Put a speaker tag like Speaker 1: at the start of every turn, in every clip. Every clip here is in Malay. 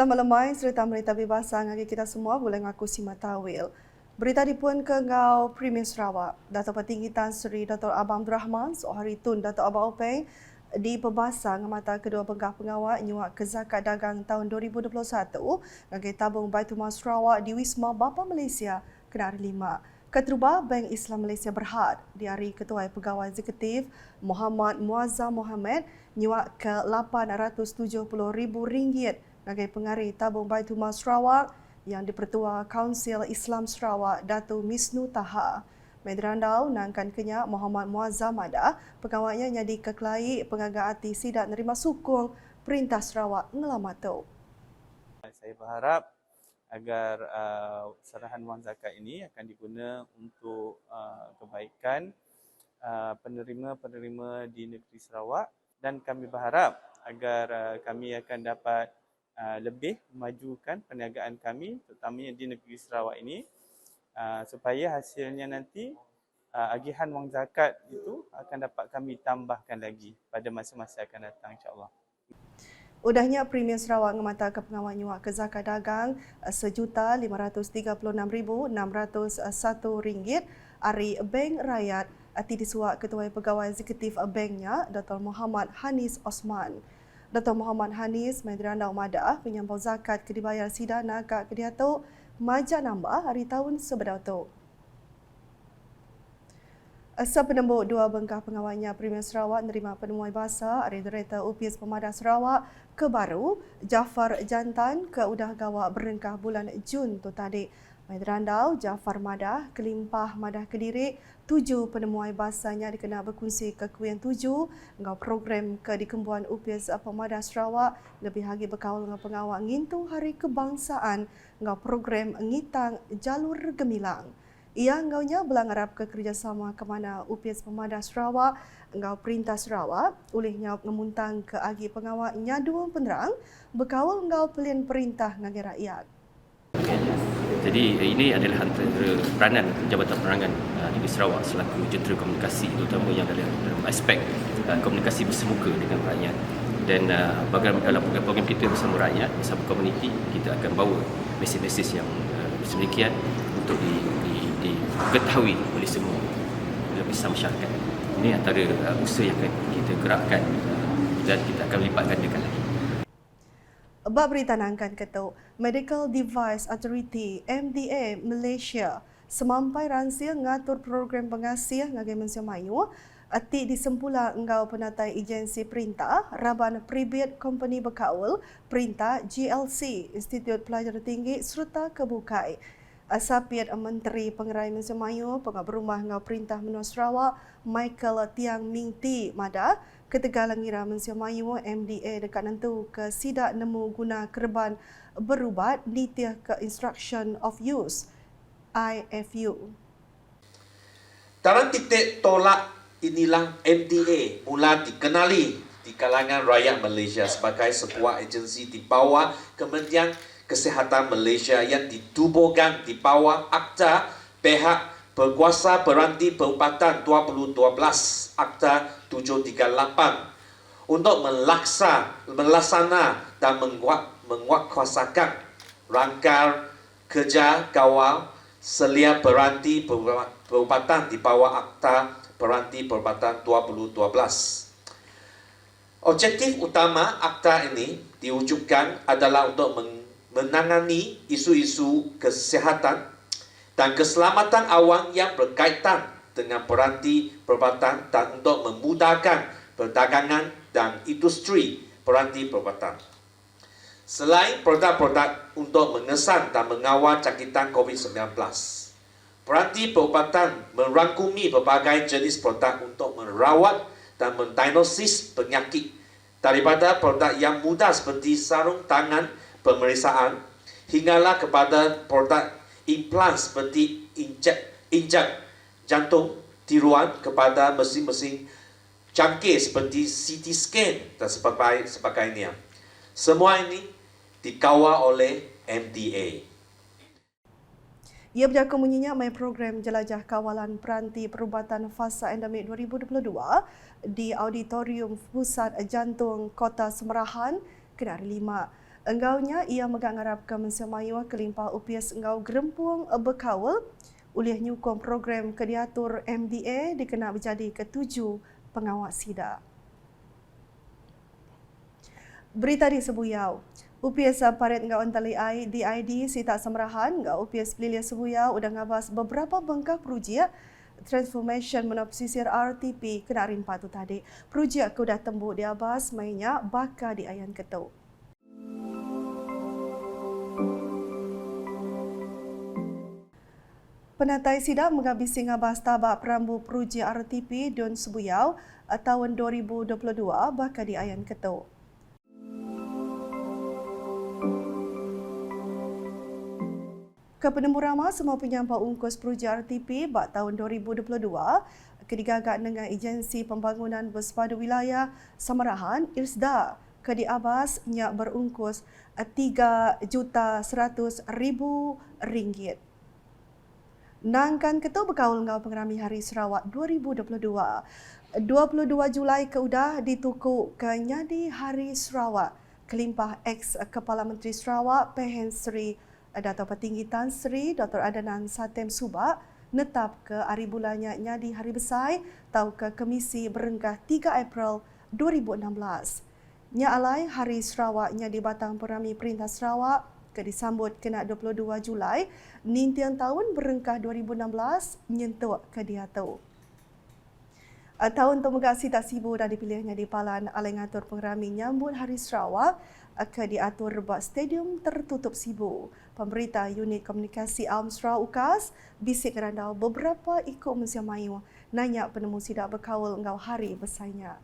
Speaker 1: Selamat lemai serta berita bebasa ngagi kita semua boleh ngaku Sima Tawil. Berita dipun ke ngau Premier Sarawak. Dato' Petinggi Tan Sri Dr. Abang Abdul Rahman, Sohari Tun Dato' Abang Openg di pembasa ngamata kedua penggah pengawal nyuak ke zakat dagang tahun 2021 ngagi tabung Baitul Mal Sarawak di Wisma Bapa Malaysia Kenari 5. Ketua Bank Islam Malaysia Berhad di hari Ketua Pegawai Eksekutif Muhammad Muazzam Mohamed nyuak ke RM870,000 sebagai pengari tabung Baitul Mal Sarawak yang dipertua Kaunsil Islam Sarawak Dato' Misnu Taha. Medrandau nangkan kenyak Muhammad Muazzam ada pegawainya jadi kekelai pengagaati sidak nerima sukung Perintah Sarawak ngelamatau.
Speaker 2: Saya berharap agar sarahan wang zakat ini akan diguna untuk kebaikan penerima-penerima di negeri Sarawak, dan kami berharap agar kami akan dapat lebih memajukan perniagaan kami terutamanya di negeri Sarawak ini supaya hasilnya nanti agihan wang zakat itu akan dapat kami tambahkan lagi pada masa-masa akan datang, insya-Allah.
Speaker 1: Udahnya Premier Sarawak ngemata ke pengawal nyuak ke zakat dagang RM1,536,601 ari Bank Rakyat ati disuak Ketua Pegawai Eksekutif Banknya Dr. Muhammad Hanis Osman. Dr. Muhammad Hanis medrandau madah penyampau zakat ke dibayar sidana ke kediato majak nambah hari tahun sebedau. Sepenembuk dua bengkah pengawalnya Premier Sarawak menerima penemuan bahasa dari Director UPS Pemadam Sarawak ke baru Jafar Jantan ke udah gawak berengkah bulan Jun tu tadi. Medrandau Jafar Madah kelimpah Madah Kediri 7 penemuan bahasanya dikena berkongsi ke Kuian 7 ngau program ke dikembuan UPS Pemadam Sarawak lebih lagi berkawal dengan pengawal ngintu hari kebangsaan ngau program ngitang jalur gemilang. Ia ngaunya belangarap ke kerjasama ke mana UPS Pemadam Sarawak ngau Perintah Sarawak olehnya ngemuntang ke agi pengawal nyadu penerang berkawal ngau pelian perintah ngagi rakyat.
Speaker 3: Jadi ini adalah antara peranan Jabatan Penerangan Negeri Sarawak selaku jentera komunikasi, terutama yang dalam aspek komunikasi bersemuka dengan rakyat. Dan dalam program kita bersama rakyat, bersama komuniti, kita akan bawa mesej-mesej yang sedemikian untuk diketahui oleh semua lapisan masyarakat. Ini antara usaha yang akan kita gerakkan dan kita akan lipat gandakan lagi.
Speaker 1: Bab berita nangkan ketua Medical Device Authority MDA Malaysia semampai ransia ngatur program pengasih ngagai Malaysia Mayu ati disempula engau penatai agensi perintah Raban Pribit Company Bekaul Perintah GLC Institut Pelajar Tinggi serta Kebukai. Asapiat Menteri Pengerai Malaysia Mayu Pengabat Rumah ngau Perintah Menua Sarawak Michael Tiang Ming Ti Mada Ketegalan Ngira Malaysia Mayu MDA dekat nentu ke sidak nemu guna kerban berubat nitiah ke Instruction of Use IFU.
Speaker 4: Dalam titik tolak inilah MDA mula dikenali di kalangan rakyat Malaysia sebagai sebuah agensi di bawah Kementerian Kesihatan Malaysia yang ditubuhkan di bawah Akta Pihak Berkuasa Beranti Perubatan 2012 Akta 738 untuk melaksana dan menguatkuasakan rangka kerja kawal selia beranti perubatan di bawah Akta Beranti Perubatan 2012. Objektif utama akta ini diwujudkan adalah untuk menangani isu-isu kesihatan dan keselamatan awam yang berkaitan dengan peranti perubatan dan untuk memudahkan perdagangan dan industri peranti perubatan. Selain produk-produk untuk mengesan dan mengawal jangkitan COVID-19, peranti perubatan merangkumi berbagai jenis produk untuk merawat dan mendiagnosis penyakit, daripada produk yang mudah seperti sarung tangan pemeriksaan hinggalah kepada produk implan seperti injek jantung tiruan kepada mesin-mesin canggih seperti CT scan dan sebagainya. Semua ini dikawal oleh MDA.
Speaker 1: Ia berjangka bunyinya main program Jelajah Kawalan Peranti Perubatan Fasa Endemik 2022 di Auditorium Pusat Jantung Kota Semerahan, Kenari 5. Enggaunya ia megang ngarap ke mensiamayu kelimpah upias enggau gerempuang bekawal oleh nyukong program kediatur MDA dikena menjadi ketujuh pengawal SIDA. Berita di Sebuyau. UPS parit ngau antali DID sita semerahan ngau UPS Pelilia Sebuyau udah ngabas beberapa bengkak projek transformation menua pesisir RTP kena rimpa tu tadi. Projek ke udah tembuk di abas mainnya baka di ayan ketuk. Penatai sidang menghabisi ngabas tabak perambu projek RTP Dun Sebuyau tahun 2022 baka di ayan ketuk. Ke penemu ramah semua penyampai ungkus projek RTP bak tahun 2022 kedigagak dengan Agensi Pembangunan Bersepadu Wilayah Samarahan IRSDA ke di abas nyak berungkus RM3.100.000. Nangkan ketua berkaul ngau pengerami Hari Sarawak 2022. 22 Julai ke udah ditukuk ke nyadi Hari Sarawak. Kelimpah ex-Kepala Menteri Sarawak Pehen Seri Dato' Petinggi Tan Sri Dr. Adnan Satem Subak netap ke hari bulannya nyadi hari besar tau ke Komisi Berenggah 3 April 2016. Nya alai Hari Sarawak nya di Batang Perami Perintah Sarawak ke disambut kena 22 Julai nintian tahun Berengkah 2016 nyentuk ke dia tu. Tahun Temegak Sita Sibu dah dipilihnya di Palan alai ngatur pengerami nyambut Hari Sarawak ke diatur buat stadium tertutup Sibu. Pemberita Unit Komunikasi Awam Sarawak UKAS bisik randau beberapa ikut mensiamayu nanya penemu sidak berkawal ngau hari besarnya.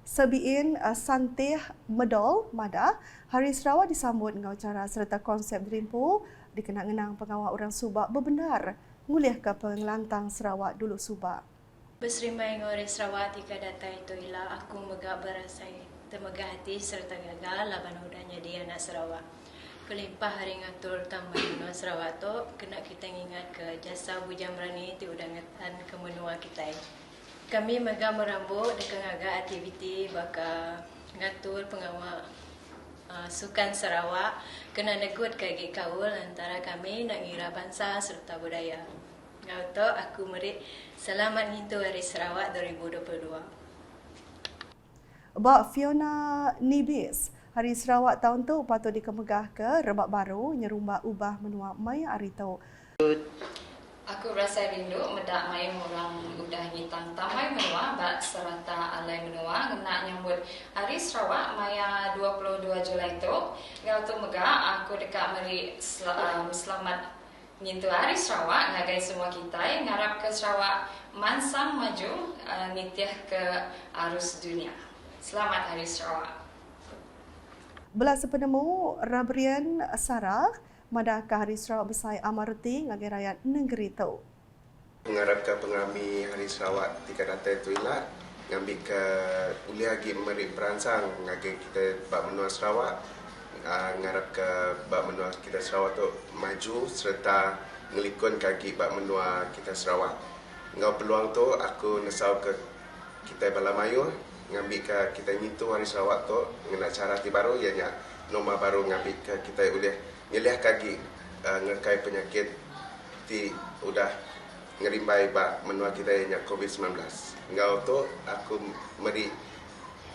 Speaker 1: Sebiin Santih Medol Madah, Hari Sarawak disambut ngau cara serta konsep Dreampo dikenang-kenang pengawal orang Subak berbenar ngulih ke pengelantang Sarawak dulu Subak.
Speaker 5: Berserimai ngori Sarawak tika datai itu ilah aku megak berasai temegah hati serta gagal laban udahnya dia anak Sarawak. Kelimpah hari ngatur taman menua Sarawak tu kena kita ingat ke jasa bujang berani ti udah ngetan ke menua kita. Kami megak merambut dekat agak aktiviti baka ngatur pengawal sukan Sarawak kena negut kaki kaul antara kami nak ngira bangsa serta budaya. Ngauto aku merik selamat ngintu Hari Sarawak 2022.
Speaker 1: Bak Fiona Nibis, Hari Sarawak tahun tu patut dikemegah ke rebak baru nyerumba ubah menua mai hari tu.
Speaker 5: Aku rasa rindu medak mai orang udah ngitang tamai menua bak serata alai menua kena nyambut Hari Sarawak maya 22 Julai tu. Ngau tu megah aku dekat meri selamat ngintu Hari Sarawak ngagai semua kita ngarap ke Sarawak mansang maju nitiah ke arus dunia. Selamat Hari Sarawak.
Speaker 1: Belas penemu Rabrian Sarah madah ke Hari Sarawak besar amarti ngagai rakyat negeri tu.
Speaker 6: Mengharapkan pengerami Hari Sarawak tika datai tu ilah ngambil ke uliah lagi meri perangsang ngagai kita bak menua Sarawak ngarap ke bak menua kita Sarawak tu maju serta ngelikun kaki bak menua kita Sarawak. Ngau peluang tu aku nesau ke kita Balamayu ngambil ke kita nyitu Hari Sarawak tu dengan cara ti baru ianya norma baru ngambil ke kita boleh ngelih kaki ngekai penyakit ti udah ngerimbai bak menua kita ianya COVID-19. Ngau tu aku meri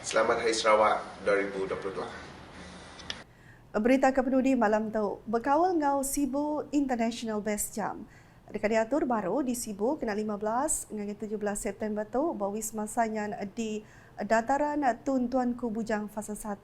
Speaker 6: selamat Hari Sarawak 2022.
Speaker 1: Berita kepeduli malam tu, berkawal ngau Sibu International Best Jam. Dekat diatur baru di Sibu kena 15 hingga 17 September tu Wisma Sanyan di Dataran Tun Tuanku Bujang Fasa 1.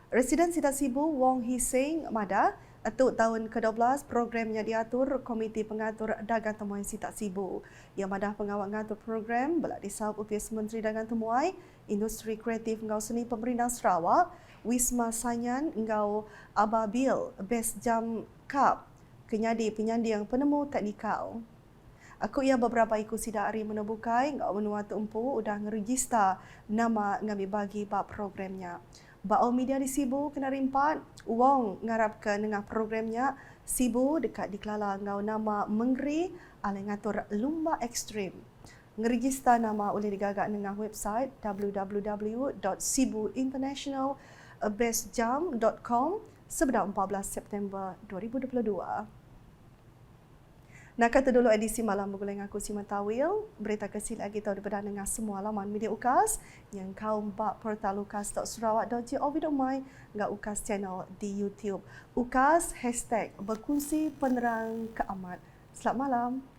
Speaker 1: Residen Sita Sibu Wong Hising Madah tu tahun ke-12 programnya diatur Komiti Pengatur Dagang Temuan Sita Sibu. Yang madah pengawal ngatur program belak disahut UPS Menteri Dagang Temuai, Industri Kreatif ngau seni pemerintah Sarawak, Wisma Sanyan ngau Ababil Best Jam Cup kenyadi penyandi yang penemu teknikal. Aku ia beberapa ikut sidak hari menebukai ngau menua tempu udah ngerejista nama ngambil bagi bab programnya. Bau media di Sibu kena rimpat, Wong ngarap ke nengah programnya Sibu dekat dikelala ngau nama Mengri alai ngatur lumba ekstrim. Ngerejista nama oleh digagak nengah website www.sibuinternational bestjam.com sebenar 14 September 2022. Nak kata dulu edisi malam bergulung aku Sima Tawil. Berita kesil lagi tahu daripada dengan semua laman media UKAS yang kaum bak portal ukas.sarawak.gov.my dengan UKAS channel di YouTube. UKAS #berkongsi penerang keamat. Selamat malam.